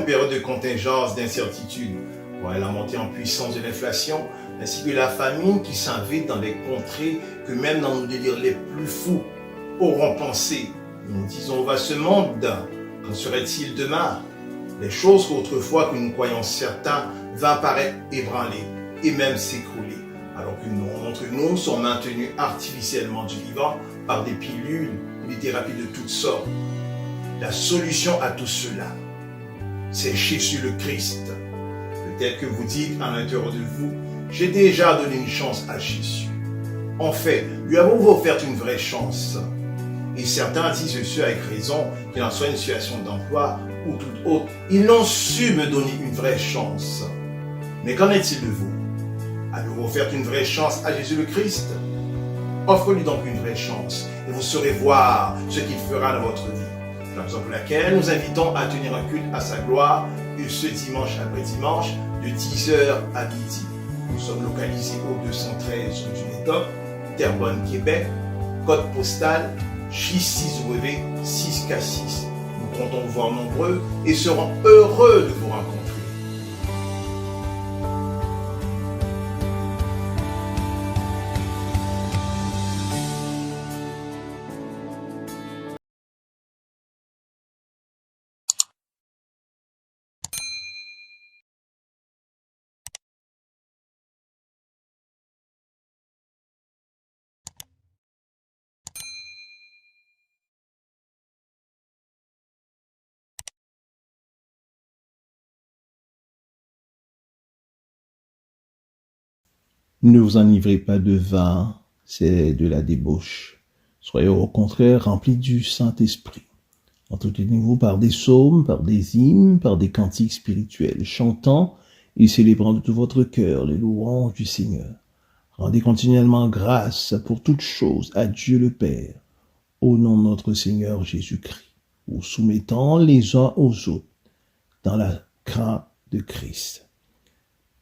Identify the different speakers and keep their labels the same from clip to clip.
Speaker 1: une période de contingence, d'incertitude. Voilà la montée en puissance de l'inflation, ainsi que la famine qui s'invite dans des contrées que même dans nos délires les plus fous auront pensé. Nous disons, va ce monde, qu'en serait-il demain? Les choses qu'autrefois que nous croyons certains va paraître ébranlées et même s'écrouler, alors que nous, d'entre nous sont maintenus artificiellement du vivant par des pilules ou des thérapies de toutes sortes. La solution à tout cela, c'est Jésus le Christ. Peut-être que vous dites à l'intérieur de vous, j'ai déjà donné une chance à Jésus. En fait, lui avons-vous offert une vraie chance? Et certains disent ceux avec raison, qu'il en soit une situation d'emploi ou toute autre, ils n'ont su me donner une vraie chance. Mais qu'en est-il de vous? Avez-vous offert une vraie chance à Jésus le Christ? Offre-lui donc une vraie chance et vous saurez voir ce qu'il fera dans votre vie. C'est la raison pour laquelle nous invitons à tenir un culte à sa gloire et ce dimanche après dimanche de 10h à midi. Nous sommes localisés au 213 rue du Médoc, Terrebonne, Québec, code postal J6W 6K6. Nous comptons vous voir nombreux et serons heureux de vous rencontrer.
Speaker 2: Ne vous enivrez pas de vin, c'est de la débauche. Soyez au contraire remplis du Saint-Esprit. Entretenez-vous par des psaumes, par des hymnes, par des cantiques spirituels, chantant et célébrant de tout votre cœur les louanges du Seigneur. Rendez continuellement grâce pour toutes choses à Dieu le Père, au nom de notre Seigneur Jésus-Christ, vous soumettant les uns aux autres dans la crainte de Christ.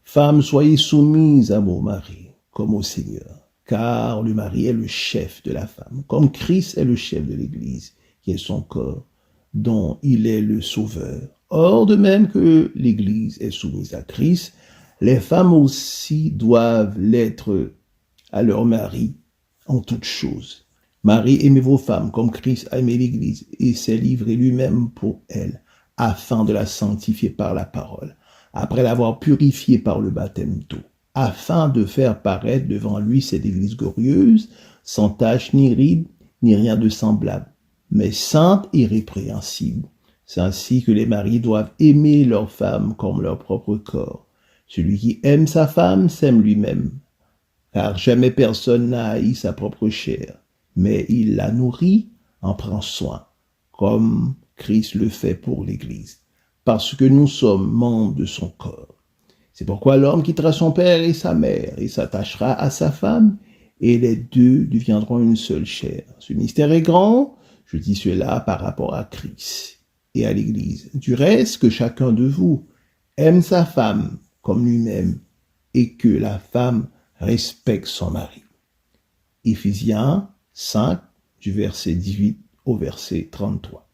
Speaker 2: Femmes, soyez soumises à vos maris, comme au Seigneur, car le mari est le chef de la femme, comme Christ est le chef de l'Église, qui est son corps, dont il est le sauveur. Or, de même que l'Église est soumise à Christ, les femmes aussi doivent l'être à leur mari en toutes choses. Marie, aimez vos femmes comme Christ a aimé l'Église et s'est livré lui-même pour elle, afin de la sanctifier par la parole, après l'avoir purifiée par le baptême d'eau, afin de faire paraître devant lui cette Église glorieuse, sans tache ni ride, ni rien de semblable, mais sainte et répréhensible. C'est ainsi que les maris doivent aimer leur femme comme leur propre corps. Celui qui aime sa femme s'aime lui-même, car jamais personne n'a haï sa propre chair, mais il la nourrit, en prend soin, comme Christ le fait pour l'Église, parce que nous sommes membres de son corps. C'est pourquoi l'homme quittera son père et sa mère et s'attachera à sa femme, et les deux deviendront une seule chair. Ce mystère est grand, je dis cela par rapport à Christ et à l'Église. Du reste, que chacun de vous aime sa femme comme lui-même, et que la femme respecte son mari. Éphésiens 5, du verset 18 au verset 33.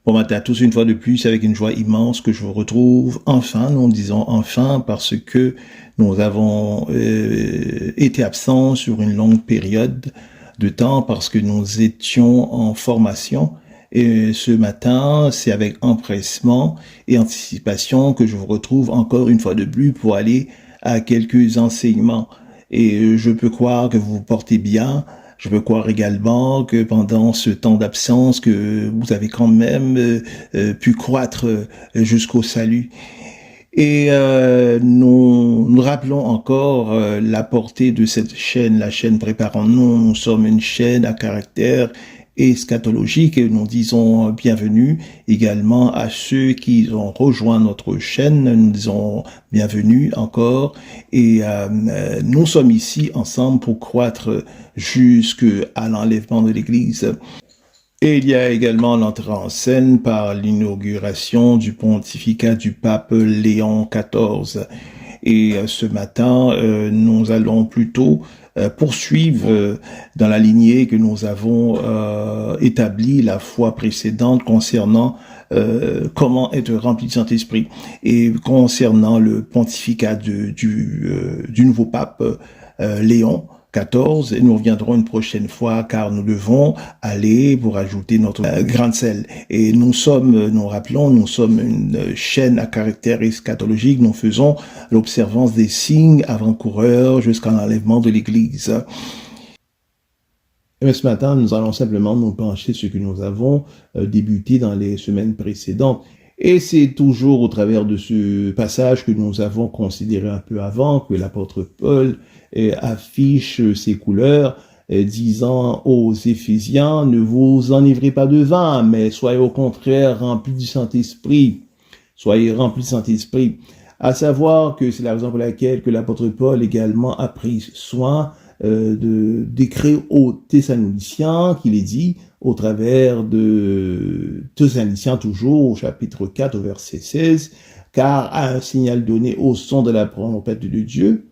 Speaker 2: Bon matin à tous, une fois de plus, avec une joie immense que je vous retrouve enfin, nous disons enfin parce que nous avons été absents sur une longue période de temps parce que nous étions en formation. Et ce matin, c'est avec empressement et anticipation que je vous retrouve encore une fois de plus pour aller à quelques enseignements. Et je peux croire que vous vous portez bien. Je peux croire également que pendant ce temps d'absence, que vous avez quand même pu croître jusqu'au salut. Et nous rappelons encore la portée de cette chaîne, la chaîne Préparons-nous. Nous sommes une chaîne à caractère eschatologique et nous disons bienvenue également à ceux qui ont rejoint notre chaîne. Nous disons bienvenue encore et nous sommes ici ensemble pour croître jusqu'à l'enlèvement de l'Église. Et il y a également l'entrée en scène par l'inauguration du pontificat du pape Léon XIV. Et ce matin, nous allons plutôt poursuivre dans la lignée que nous avons établie la fois précédente concernant comment être rempli du Saint-Esprit et concernant le pontificat du nouveau pape Léon XIV, et nous reviendrons une prochaine fois car nous devons aller pour ajouter notre grain de sel. Et nous sommes une chaîne à caractère eschatologique. Nous faisons l'observance des signes avant-coureurs jusqu'à l'enlèvement de l'Église. Et ce matin, nous allons simplement nous pencher sur ce que nous avons débuté dans les semaines précédentes. Et c'est toujours au travers de ce passage que nous avons considéré un peu avant que l'apôtre Paul affiche ses couleurs, disant aux Éphésiens, ne vous enivrez pas de vin, mais soyez au contraire remplis du Saint-Esprit. Soyez remplis du Saint-Esprit. À savoir que c'est la raison pour laquelle que l'apôtre Paul également a pris soin d'écrire aux Thessaloniciens, qu'il est dit au travers de Thessaloniciens toujours au chapitre 4 au verset 16, car à un signal donné au son de la trompette de Dieu,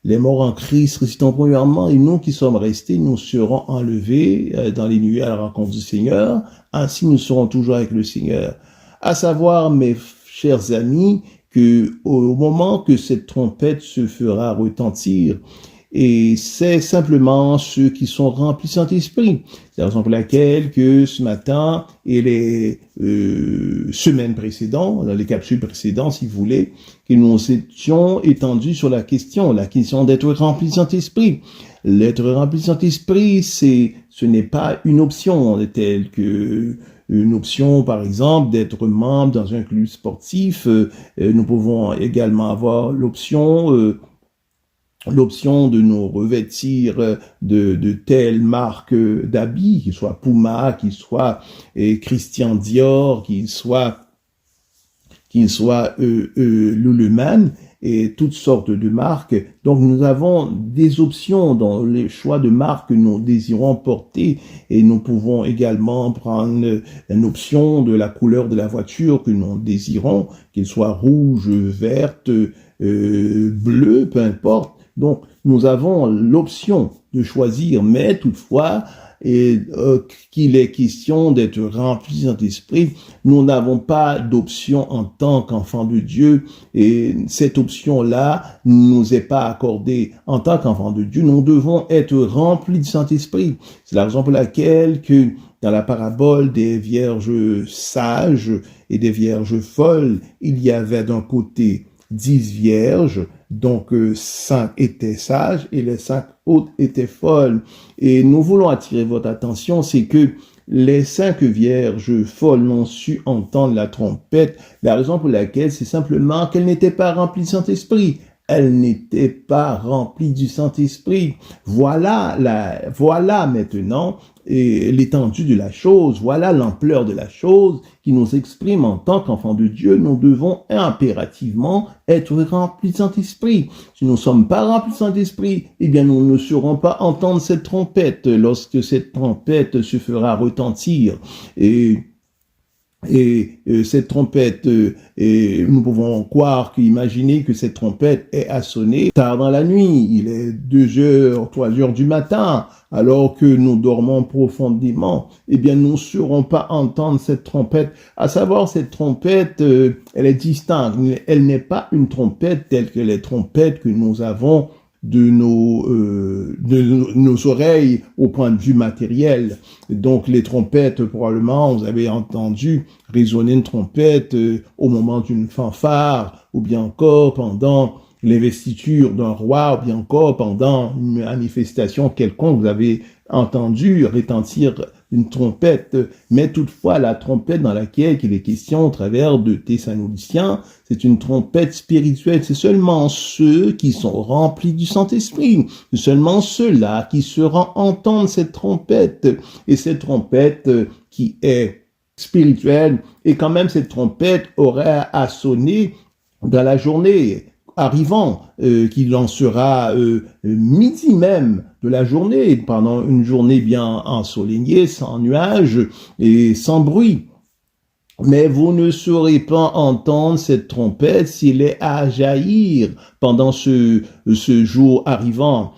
Speaker 2: les morts en Christ ressusciteront premièrement, et nous qui sommes restés, nous serons enlevés dans les nuées à la rencontre du Seigneur, ainsi nous serons toujours avec le Seigneur. À savoir, mes chers amis, que au moment que cette trompette se fera retentir, et c'est simplement ceux qui sont remplis du Saint-Esprit. C'est la raison pour laquelle que ce matin et les semaines précédentes, dans les capsules précédentes, si vous voulez, que nous étions étendus sur la question d'être rempli du Saint-Esprit. L'être rempli du Saint-Esprit, ce n'est pas une option telle que une option, par exemple, d'être membre dans un club sportif. Nous pouvons également avoir l'option de nous revêtir de telle marque d'habits, qu'il soit Puma, qu'il soit Christian Dior, qu'il soit Lululemon, et toutes sortes de marques. Donc nous avons des options dans les choix de marques que nous désirons porter, et nous pouvons également prendre une option de la couleur de la voiture que nous désirons, qu'il soit rouge, verte, bleue, peu importe. Donc, nous avons l'option de choisir, mais toutefois, qu'il est question d'être rempli du Saint-Esprit, nous n'avons pas d'option en tant qu'enfant de Dieu, et cette option-là ne nous est pas accordée. En tant qu'enfant de Dieu, nous devons être remplis du Saint-Esprit. C'est la raison pour laquelle que dans la parabole des vierges sages et des vierges folles, il y avait d'un côté 10 vierges, donc 5 étaient sages et les 5 autres étaient folles. Et nous voulons attirer votre attention, c'est que les 5 vierges folles n'ont su entendre la trompette. La raison pour laquelle, c'est simplement qu'elles n'étaient pas remplies du Saint-Esprit. Elles n'étaient pas remplies du Saint-Esprit. Voilà maintenant l'étendue de la chose, voilà l'ampleur de la chose qui nous exprime en tant qu'enfants de Dieu. Nous devons impérativement être remplis du Saint-Esprit. Si nous ne sommes pas remplis du Saint-Esprit, eh bien nous ne saurons pas entendre cette trompette lorsque cette trompette se fera retentir. Et cette trompette, nous pouvons imaginer que cette trompette est à sonner tard dans la nuit. Il est 2 heures, 3 heures du matin, alors que nous dormons profondément. Eh bien, nous ne saurons pas entendre cette trompette. À savoir, cette trompette, elle est distincte. Elle n'est pas une trompette telle que les trompettes que nous avons de nos oreilles au point de vue matériel. Donc les trompettes, probablement, vous avez entendu résonner une trompette au moment d'une fanfare, ou bien encore pendant l'investiture d'un roi, ou bien encore pendant une manifestation quelconque, vous avez entendu retentir une trompette, mais toutefois la trompette dans laquelle il est question au travers de Thessaloniciens, c'est une trompette spirituelle. C'est seulement ceux qui sont remplis du Saint-Esprit, c'est seulement ceux-là qui sauront entendre cette trompette, et cette trompette qui est spirituelle, et quand même cette trompette aurait à sonner dans la journée arrivant, qu'il en sera midi même de la journée, pendant une journée bien ensoleillée, sans nuages et sans bruit. Mais vous ne saurez pas entendre cette trompette s'il est à jaillir pendant ce jour arrivant,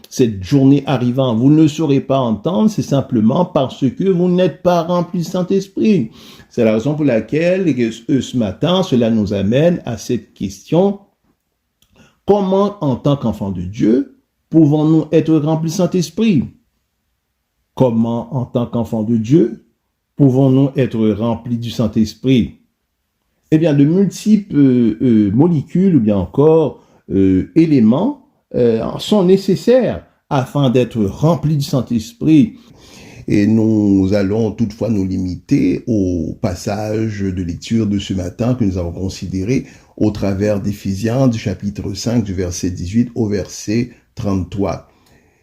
Speaker 2: cette journée arrivant. Vous ne saurez pas entendre, c'est simplement parce que vous n'êtes pas rempli du Saint-Esprit. C'est la raison pour laquelle ce matin, cela nous amène à cette question. Comment, en tant qu'enfants de Dieu, pouvons-nous être remplis du Saint-Esprit? Comment, en tant qu'enfants de Dieu, pouvons-nous être remplis du Saint-Esprit? Eh bien, de multiples molécules ou bien encore éléments sont nécessaires afin d'être remplis du Saint-Esprit. Et nous allons toutefois nous limiter au passage de lecture de ce matin que nous avons considéré au travers d'Éphésiens du chapitre 5 du verset 18 au verset 33.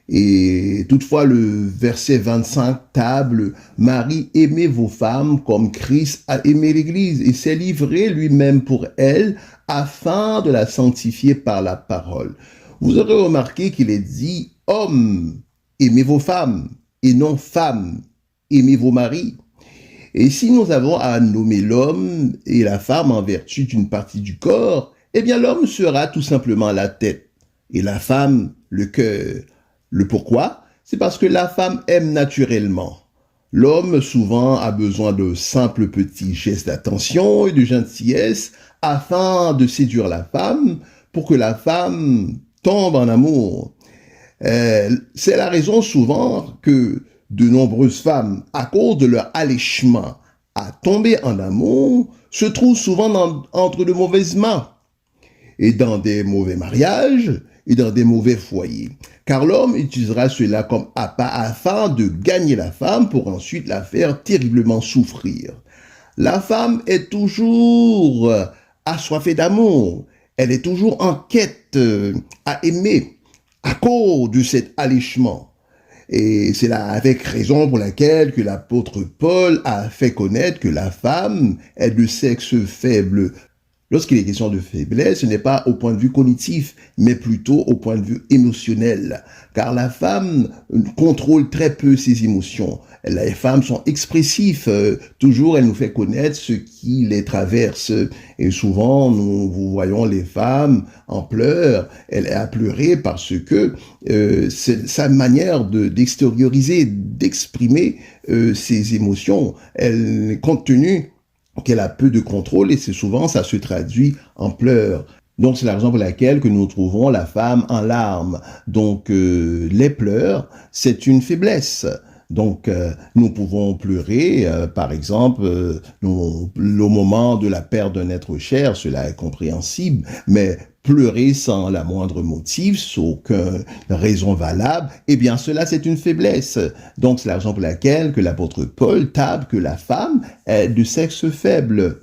Speaker 2: Et toutefois, le verset 25 table, Marie, aimez vos femmes comme Christ a aimé l'Église et s'est livré lui-même pour elle afin de la sanctifier par la parole. Vous aurez remarqué qu'il est dit, hommes, aimez vos femmes et non femmes, aimez vos maris. Et si nous avons à nommer l'homme et la femme en vertu d'une partie du corps, eh bien l'homme sera tout simplement la tête et la femme le cœur. Le pourquoi? C'est parce que la femme aime naturellement. L'homme souvent a besoin de simples petits gestes d'attention et de gentillesse afin de séduire la femme pour que la femme tombe en amour. C'est la raison souvent que de nombreuses femmes, à cause de leur allèchement à tomber en amour, se trouvent souvent entre de mauvaises mains et dans des mauvais mariages et dans des mauvais foyers. Car l'homme utilisera cela comme appât afin de gagner la femme pour ensuite la faire terriblement souffrir. La femme est toujours assoiffée d'amour. Elle est toujours en quête à aimer à cause de cet allèchement. Et c'est là avec raison pour laquelle que l'apôtre Paul a fait connaître que la femme est de sexe faible. Lorsqu'il est question de faiblesse, ce n'est pas au point de vue cognitif, mais plutôt au point de vue émotionnel. Car la femme contrôle très peu ses émotions. Les femmes sont expressives. Toujours, elle nous fait connaître ce qui les traverse. Et souvent, nous voyons les femmes en pleurs. Elle est à pleurer parce que c'est sa manière d'extérioriser, d'exprimer ses émotions. Elle, compte tenu qu'elle a peu de contrôle et c'est souvent ça se traduit en pleurs. Donc c'est la raison pour laquelle que nous trouvons la femme en larmes. Donc les pleurs, c'est une faiblesse. Donc nous pouvons pleurer, par exemple, au moment de la perte d'un être cher, cela est compréhensible, mais pleurer sans la moindre motif, sans aucune raison valable, eh bien cela c'est une faiblesse. Donc c'est la raison pour laquelle que l'apôtre Paul table que la femme est de sexe faible.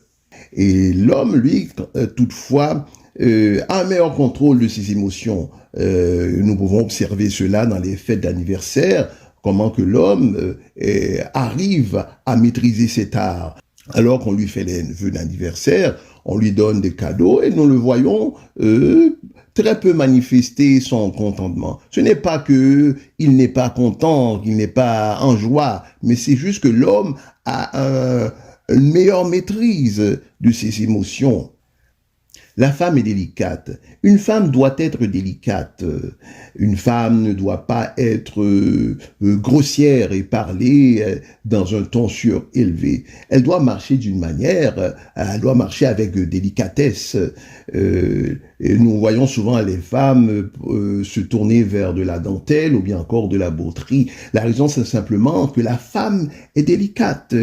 Speaker 2: Et l'homme, lui, toutefois, a un meilleur contrôle de ses émotions. Nous pouvons observer cela dans les fêtes d'anniversaire, comment que l'homme arrive à maîtriser cet art. Alors qu'on lui fait les vœux d'anniversaire, on lui donne des cadeaux et nous le voyons très peu manifester son contentement. Ce n'est pas que il n'est pas content, qu'il n'est pas en joie, mais c'est juste que l'homme a une meilleure maîtrise de ses émotions. La femme est délicate. Une femme doit être délicate. Une femme ne doit pas être grossière et parler dans un ton surélevé. Elle doit marcher d'une manière, elle doit marcher avec délicatesse. Et nous voyons souvent les femmes se tourner vers de la dentelle ou bien encore de la bauterie. La raison, c'est simplement que la femme est délicate.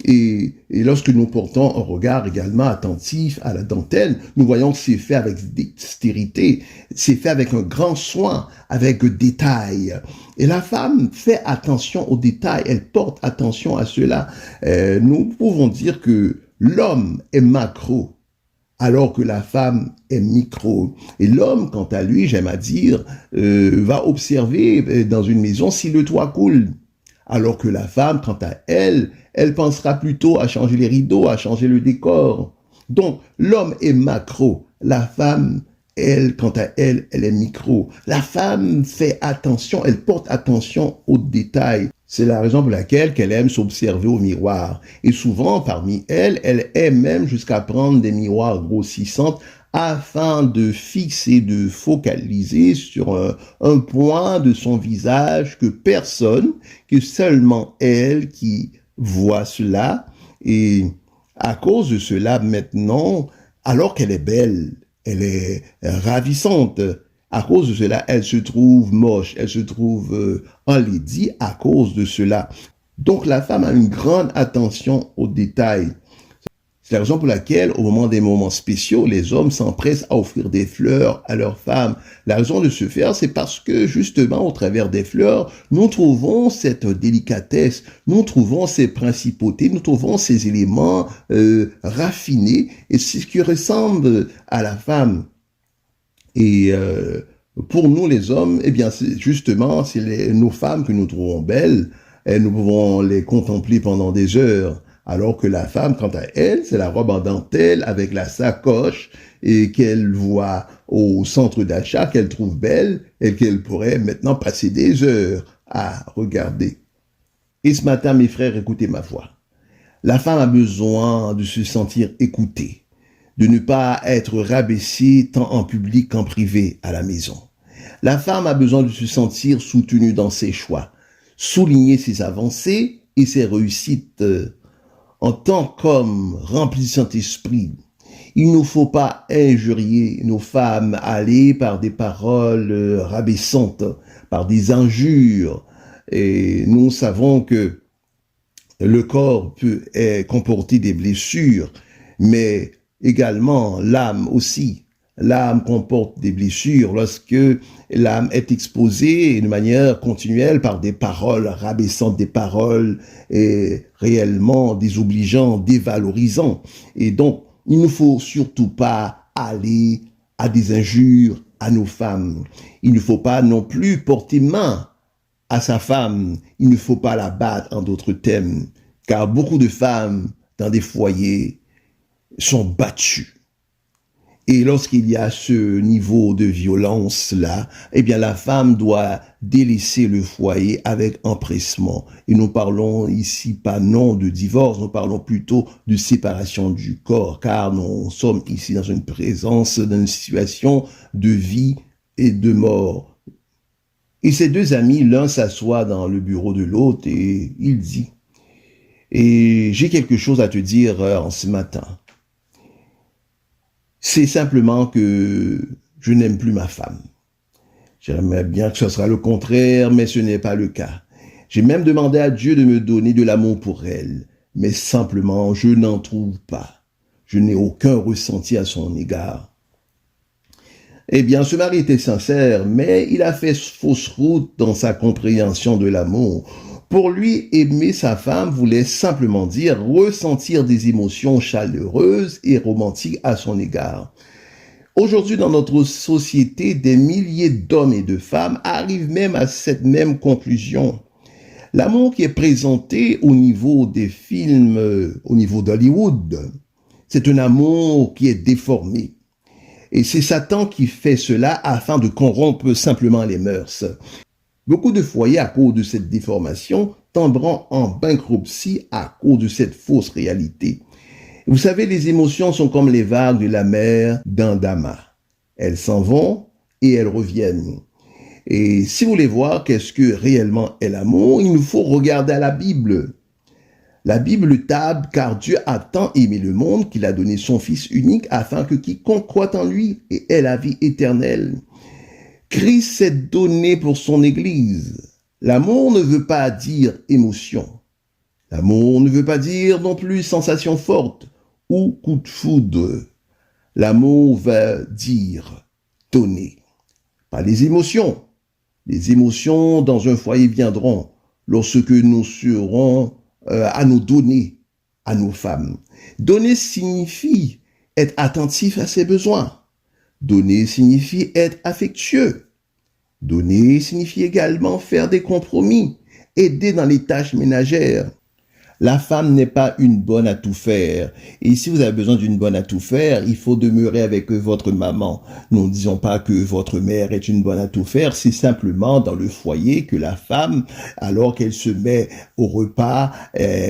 Speaker 2: Et lorsque nous portons un regard également attentif à la dentelle, nous voyons que c'est fait avec dextérité, c'est fait avec un grand soin, avec détail. Et la femme fait attention aux détails, elle porte attention à cela. Nous pouvons dire que l'homme est macro, alors que la femme est micro. Et l'homme, quant à lui, j'aime à dire, va observer dans une maison si le toit coule. Alors que la femme, quant à elle, elle pensera plutôt à changer les rideaux, à changer le décor. Donc, l'homme est macro. La femme, elle, quant à elle, elle est micro. La femme fait attention, elle porte attention aux détails. C'est la raison pour laquelle qu'elle aime s'observer au miroir. Et souvent, parmi elles, elle aime même jusqu'à prendre des miroirs grossissants afin de fixer, de focaliser sur un point de son visage que seulement elle qui voit cela. Et à cause de cela, maintenant, alors qu'elle est belle, elle est ravissante, à cause de cela, elle se trouve moche, elle se trouve enlaidie à cause de cela. Donc la femme a une grande attention aux détails. C'est la raison pour laquelle, au moment des moments spéciaux, les hommes s'empressent à offrir des fleurs à leurs femmes. La raison de ce faire, c'est parce que, justement, au travers des fleurs, nous trouvons cette délicatesse, nous trouvons ces principautés, nous trouvons ces éléments raffinés, et c'est ce qui ressemble à la femme. Et pour nous, les hommes, eh bien, justement, c'est nos femmes que nous trouvons belles, et nous pouvons les contempler pendant des heures. Alors que la femme, quant à elle, c'est la robe en dentelle avec la sacoche et qu'elle voit au centre d'achat, qu'elle trouve belle et qu'elle pourrait maintenant passer des heures à regarder. Et ce matin, mes frères, écoutez ma voix. La femme a besoin de se sentir écoutée, de ne pas être rabaissée tant en public qu'en privé à la maison. La femme a besoin de se sentir soutenue dans ses choix, souligner ses avancées et ses réussites. En tant qu'homme rempli du Saint-Esprit, il ne faut pas injurier nos femmes, aller par des paroles rabaissantes, par des injures. Et nous savons que le corps peut comporter des blessures, mais également l'âme aussi. L'âme comporte des blessures lorsque l'âme est exposée de manière continuelle par des paroles rabaissantes, des paroles réellement désobligeantes, dévalorisantes. Et donc, il ne faut surtout pas aller à des injures à nos femmes. Il ne faut pas non plus porter main à sa femme. Il ne faut pas la battre en d'autres termes, car beaucoup de femmes dans des foyers sont battues. Et lorsqu'il y a ce niveau de violence-là, eh bien, la femme doit délaisser le foyer avec empressement. Et nous parlons ici pas non de divorce, nous parlons plutôt de séparation du corps, car nous sommes ici dans une présence, dans une situation de vie et de mort. Et ces deux amis, l'un s'assoit dans le bureau de l'autre et il dit, et j'ai quelque chose à te dire en ce matin. C'est simplement que je n'aime plus ma femme. J'aimerais bien que ce sera le contraire, mais ce n'est pas le cas. J'ai même demandé à Dieu de me donner de l'amour pour elle, mais simplement, je n'en trouve pas. Je n'ai aucun ressenti à son égard. Eh bien, ce mari était sincère, mais il a fait fausse route dans sa compréhension de l'amour. Pour lui, aimer sa femme voulait simplement dire ressentir des émotions chaleureuses et romantiques à son égard. Aujourd'hui, dans notre société, des milliers d'hommes et de femmes arrivent même à cette même conclusion. L'amour qui est présenté au niveau des films, au niveau d'Hollywood, c'est un amour qui est déformé. Et c'est Satan qui fait cela afin de corrompre simplement les mœurs. Beaucoup de foyers, à cause de cette déformation, tomberont en bankruptcie à cause de cette fausse réalité. Vous savez, les émotions sont comme les vagues de la mer d'Andama. Elles s'en vont et elles reviennent. Et si vous voulez voir qu'est-ce que réellement est l'amour, il nous faut regarder à la Bible. La Bible table, car Dieu a tant aimé le monde qu'il a donné son Fils unique afin que quiconque croit en lui ait la vie éternelle. Christ s'est donné pour son Église. L'amour ne veut pas dire émotion. L'amour ne veut pas dire non plus sensation forte ou coup de foudre. L'amour veut dire donner. Pas les émotions. Les émotions dans un foyer viendront lorsque nous serons à nous donner à nos femmes. Donner signifie être attentif à ses besoins. Donner signifie être affectueux. Donner signifie également faire des compromis, aider dans les tâches ménagères. La femme n'est pas une bonne à tout faire. Et si vous avez besoin d'une bonne à tout faire, il faut demeurer avec votre maman. Nous ne disons pas que votre mère est une bonne à tout faire, c'est simplement dans le foyer que la femme, alors qu'elle se met au repas,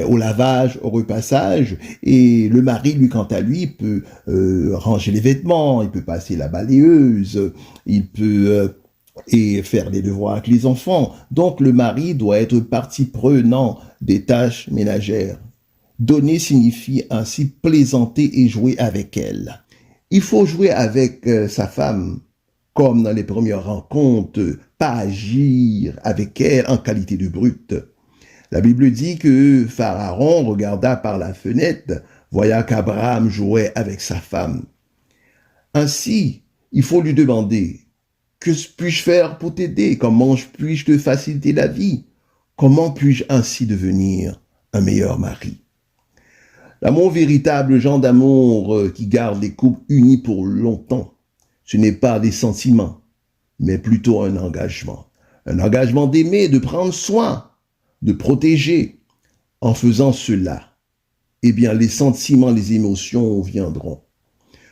Speaker 2: au lavage, au repassage, et le mari, lui, quant à lui, peut ranger les vêtements, il peut passer la balayeuse, il peut et faire les devoirs avec les enfants. Donc le mari doit être partie prenante des tâches ménagères. Donner signifie ainsi plaisanter et jouer avec elle. Il faut jouer avec sa femme, comme dans les premières rencontres, pas agir avec elle en qualité de brute. La Bible dit que Pharaon regarda par la fenêtre, voyant qu'Abraham jouait avec sa femme. Ainsi, il faut lui demander: que puis-je faire pour t'aider? Comment puis-je te faciliter la vie? Comment puis-je ainsi devenir un meilleur mari? L'amour véritable, genre d'amour qui garde les couples unis pour longtemps, ce n'est pas des sentiments, mais plutôt un engagement. Un engagement d'aimer, de prendre soin, de protéger. En faisant cela, eh bien, les sentiments, les émotions viendront.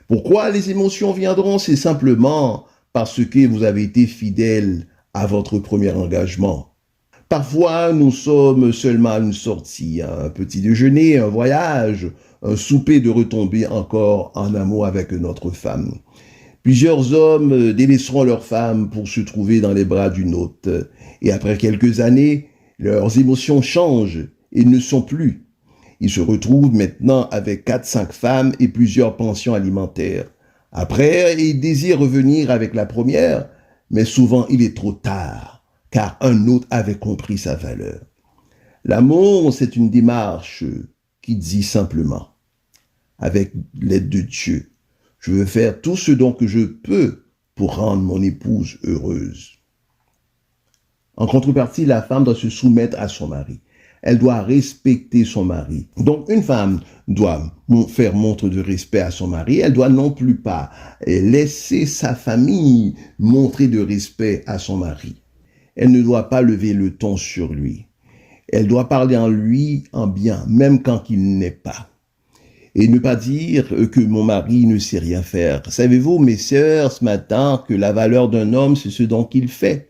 Speaker 2: Pourquoi les émotions viendront? C'est simplement parce que vous avez été fidèle à votre premier engagement. Parfois, nous sommes seulement à une sortie, un petit déjeuner, un voyage, un souper de retomber encore en amour avec notre femme. Plusieurs hommes délaisseront leur femme pour se trouver dans les bras d'une autre. Et après quelques années, leurs émotions changent et ne sont plus. Ils se retrouvent maintenant avec 4-5 femmes et plusieurs pensions alimentaires. Après, ils désirent revenir avec la première, mais souvent il est trop tard, car un autre avait compris sa valeur. L'amour, c'est une démarche qui dit simplement, avec l'aide de Dieu, je veux faire tout ce dont que je peux pour rendre mon épouse heureuse. En contrepartie, la femme doit se soumettre à son mari. Elle doit respecter son mari. Donc, une femme doit faire montre de respect à son mari. Elle doit non plus pas laisser sa famille montrer de respect à son mari. Elle ne doit pas lever le ton sur lui. Elle doit parler en lui en bien, même quand il n'est pas. Et ne pas dire que mon mari ne sait rien faire. Savez-vous, mes sœurs, ce matin, que la valeur d'un homme, c'est ce dont il fait.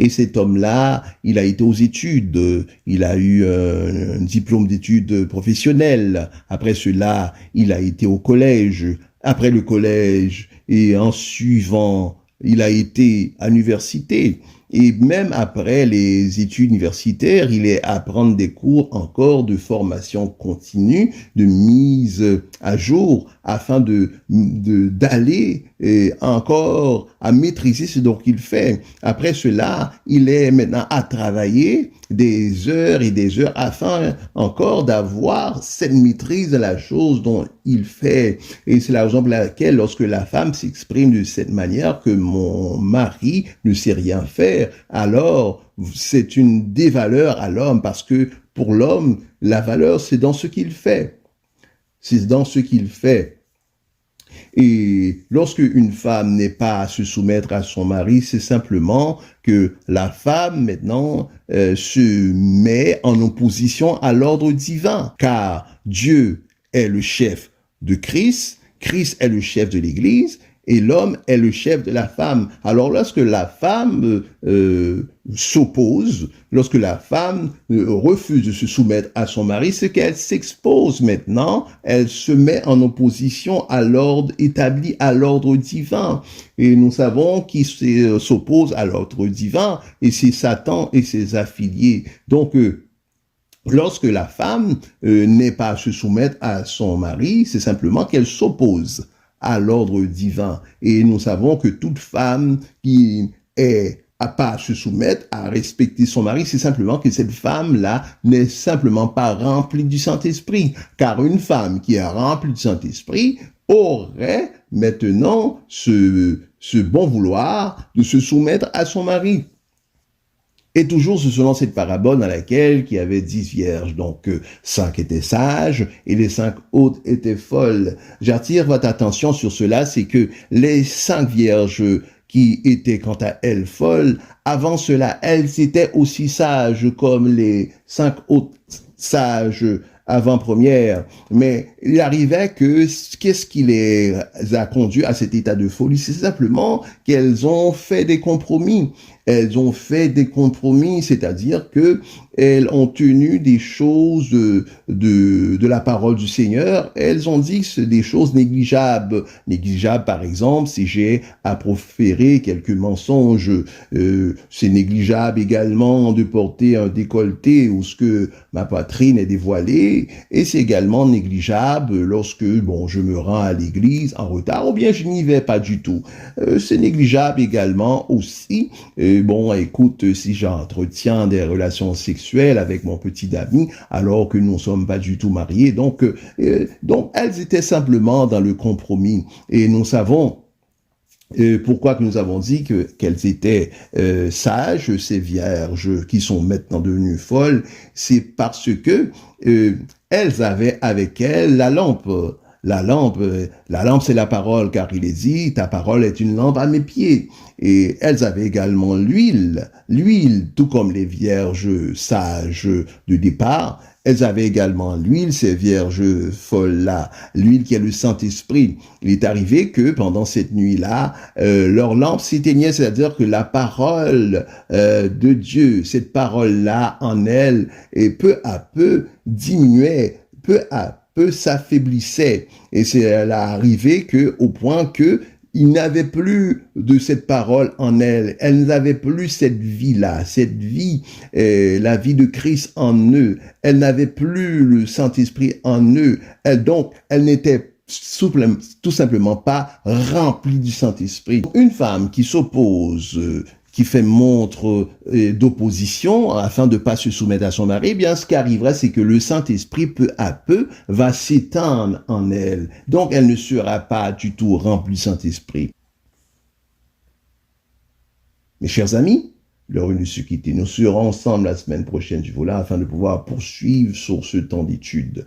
Speaker 2: Et cet homme-là, il a été aux études, il a eu un diplôme d'études professionnelles. Après cela, il a été au collège. Après le collège, et en suivant, il a été à l'université. Et même après les études universitaires, il est à prendre des cours encore de formation continue, de mise à jour, afin d'aller encore à maîtriser ce dont il fait. Après cela, il est maintenant à travailler des heures et des heures afin encore d'avoir cette maîtrise de la chose dont il fait. Et c'est la raison pour laquelle, lorsque la femme s'exprime de cette manière, que mon mari ne sait rien faire, alors c'est une dévaleur à l'homme, parce que pour l'homme, la valeur, c'est dans ce qu'il fait. C'est dans ce qu'il fait. Et lorsque une femme n'est pas à se soumettre à son mari, c'est simplement que la femme maintenant se met en opposition à l'ordre divin, car Dieu est le chef de Christ, Christ est le chef de l'Église, et l'homme est le chef de la femme. Alors lorsque la femme s'oppose, lorsque la femme refuse de se soumettre à son mari, c'est qu'elle s'expose maintenant, elle se met en opposition à l'ordre établi, à l'ordre divin. Et nous savons qui s'oppose à l'ordre divin, et c'est Satan et ses affiliés. Donc, lorsque la femme n'est pas à se soumettre à son mari, c'est simplement qu'elle s'oppose à l'ordre divin. Et nous savons que toute femme qui est à pas se soumettre, à respecter son mari, c'est simplement que cette femme-là n'est simplement pas remplie du Saint-Esprit. Car une femme qui est remplie du Saint-Esprit aurait maintenant ce bon vouloir de se soumettre à son mari. Et toujours selon cette parabole dans laquelle il y avait 10 vierges, donc 5 étaient sages et les 5 autres étaient folles. J'attire votre attention sur cela, c'est que les 5 vierges qui étaient quant à elles folles, avant cela, elles étaient aussi sages comme les 5 autres sages avant-première, mais il arrivait que qu'est-ce qui les a conduits à cet état de folie? C'est simplement qu'elles ont fait des compromis. Elles ont fait des compromis, c'est-à-dire que elles ont tenu des choses de la parole du Seigneur. Elles ont dit que c'est des choses négligeables. Négligeables, par exemple, si j'ai à proférer quelques mensonges, c'est négligeable également de porter un décolleté ou ce que ma poitrine est dévoilée. Et c'est également négligeable lorsque, bon, je me rends à l'église en retard ou bien je n'y vais pas du tout. C'est négligeable également aussi. Bon, écoute, si j'entretiens des relations sexuelles avec mon petit ami alors que nous ne sommes pas du tout mariés, donc elles étaient simplement dans le compromis. Et nous savons pourquoi que nous avons dit qu'elles étaient sages, ces vierges qui sont maintenant devenues folles, c'est parce que elles avaient avec elles la lampe. La lampe, c'est la parole, car il est dit, ta parole est une lampe à mes pieds. Et elles avaient également l'huile, tout comme les vierges sages de départ. Elles avaient également l'huile, ces vierges folles-là, l'huile qui est le Saint-Esprit. Il est arrivé que pendant cette nuit-là, leur lampe s'éteignait, c'est-à-dire que la parole de Dieu, cette parole-là en elles, et peu à peu diminuait, peu à peu s'affaiblissait. Et c'est arrivé que, au point que il n'avait plus de cette parole en elle. Elles n'avaient plus cette vie-là, cette vie, la vie de Christ en eux. Elles n'avaient plus le Saint-Esprit en eux. Elles n'étaient tout simplement pas remplies du Saint-Esprit. Une femme qui s'oppose, qui fait montre d'opposition afin de pas se soumettre à son mari, eh bien, ce qui arrivera, c'est que le Saint-Esprit, peu à peu, va s'étendre en elle. Donc, elle ne sera pas du tout remplie du Saint-Esprit. Mes chers amis, l'heure est de se quitter. Nous serons ensemble la semaine prochaine, je vous là, afin de pouvoir poursuivre sur ce temps d'étude.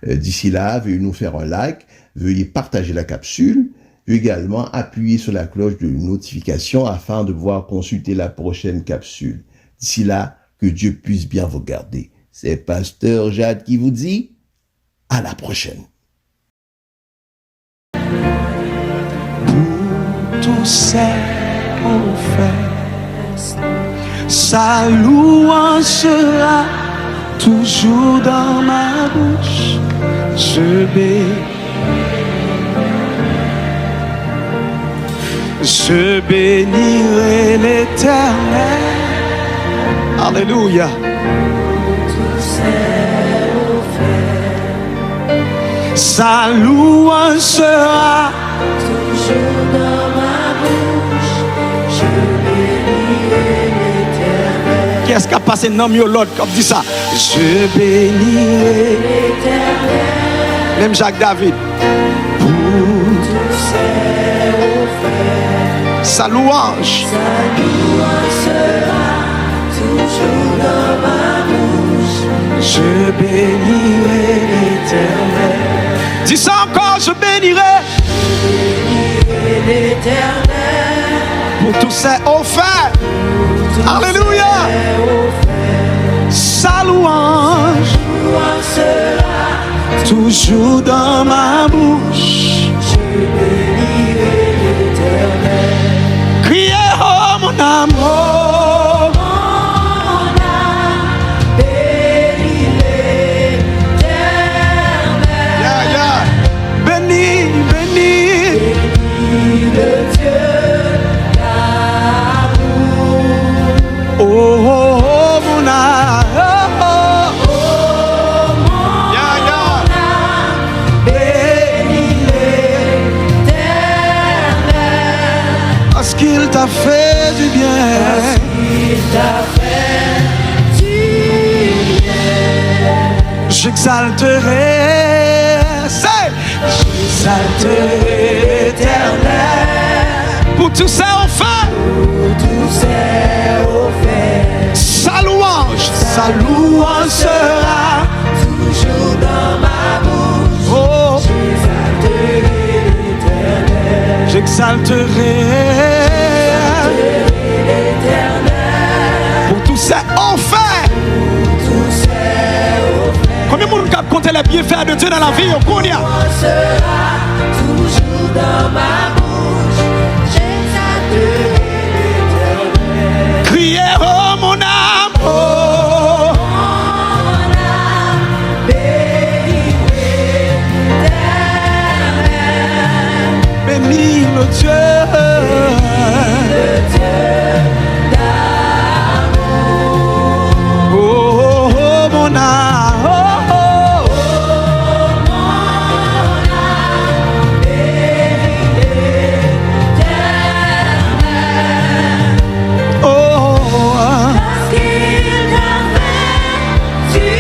Speaker 2: D'ici là, veuillez nous faire un like, veuillez partager la capsule, également appuyer sur la cloche de notification afin de pouvoir consulter la prochaine capsule. D'ici là, que Dieu puisse bien vous garder. C'est Pasteur Jade qui vous dit à la prochaine.
Speaker 3: Pour tous ces confesses, sa louange sera toujours dans ma bouche. Je bénirai l'Éternel. Alléluia. Sa louange sera
Speaker 4: toujours dans ma bouche. Je bénirai l'Éternel.
Speaker 3: Qu'est-ce qui a passé dans mieux l'autre comme dit ça? Je bénirai
Speaker 4: l'Éternel.
Speaker 3: Même Jacques David.
Speaker 4: Pour tous ses offerts.
Speaker 3: Sa louange
Speaker 4: Sera toujours dans ma bouche.
Speaker 3: Je bénirai l'Éternel. Dis ça encore, je bénirai
Speaker 4: l'Éternel.
Speaker 3: pour tous ses offerts. Alléluia. Sa louange
Speaker 4: Sera
Speaker 3: toujours dans ma bouche.
Speaker 4: Je bénirai l'Éternel.
Speaker 3: Criez, oh mon âme, oh.
Speaker 4: Mon âme bénit l'Éternel.
Speaker 3: Yeah, yeah. Béni, béni.
Speaker 4: Bénis le Dieu d'amour.
Speaker 3: Oh, oh, oh, mon âme, oh, oh.
Speaker 4: Oh, mon
Speaker 3: Yeah, yeah.
Speaker 4: âme bénit l'Éternel.
Speaker 3: Parce qu'il t'a fait du bien.
Speaker 4: Il t'a fait du bien.
Speaker 3: J'exalterai,
Speaker 4: J'exalterai l'Éternel.
Speaker 3: pour tous ses enfants.
Speaker 4: Pour tous ses offerts.
Speaker 3: Sa louange sera
Speaker 4: Toujours dans ma bouche.
Speaker 3: oh,
Speaker 4: J'exalterai l'Éternel.
Speaker 3: j'exalterai
Speaker 4: L'Éternel.
Speaker 3: pour tous ses enfants.
Speaker 4: Pour tous ses offerts.
Speaker 3: capable de compter les bienfaits de Dieu dans la vie, on y a.
Speaker 4: Sera toujours dans ma bouche, j'exalterai l'Éternel.
Speaker 3: Criez, oh mon âme, oh.
Speaker 4: Mon âme bénit l'Éternel.
Speaker 3: Bénis le Dieu.
Speaker 4: Le Dieu d'amour.
Speaker 3: Oh, oh, oh, mon âme, oh, oh.
Speaker 4: Mon âme bénit l'Éternel.
Speaker 3: Oh,
Speaker 4: Parce qu'il t'a fait du bien.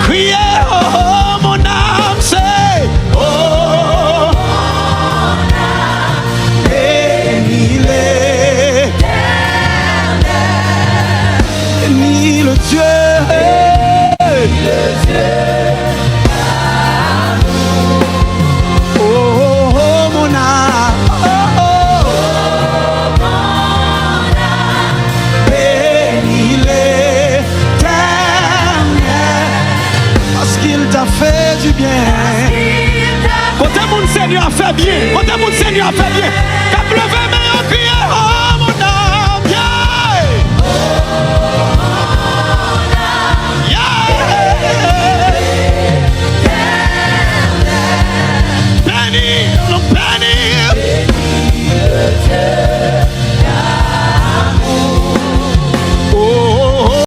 Speaker 3: criez, oh, oh, mon âme, c'est, oh, bénis l'Éternel, bénis le Dieu, oh, oh, oh, mon âme, oh, oh, bénis l'Éternel, parce qu'il t'a fait du bien. Quand mon Seigneur a fait bien, quand mon Seigneur a fait bien, t'as levé mais on crie, oh,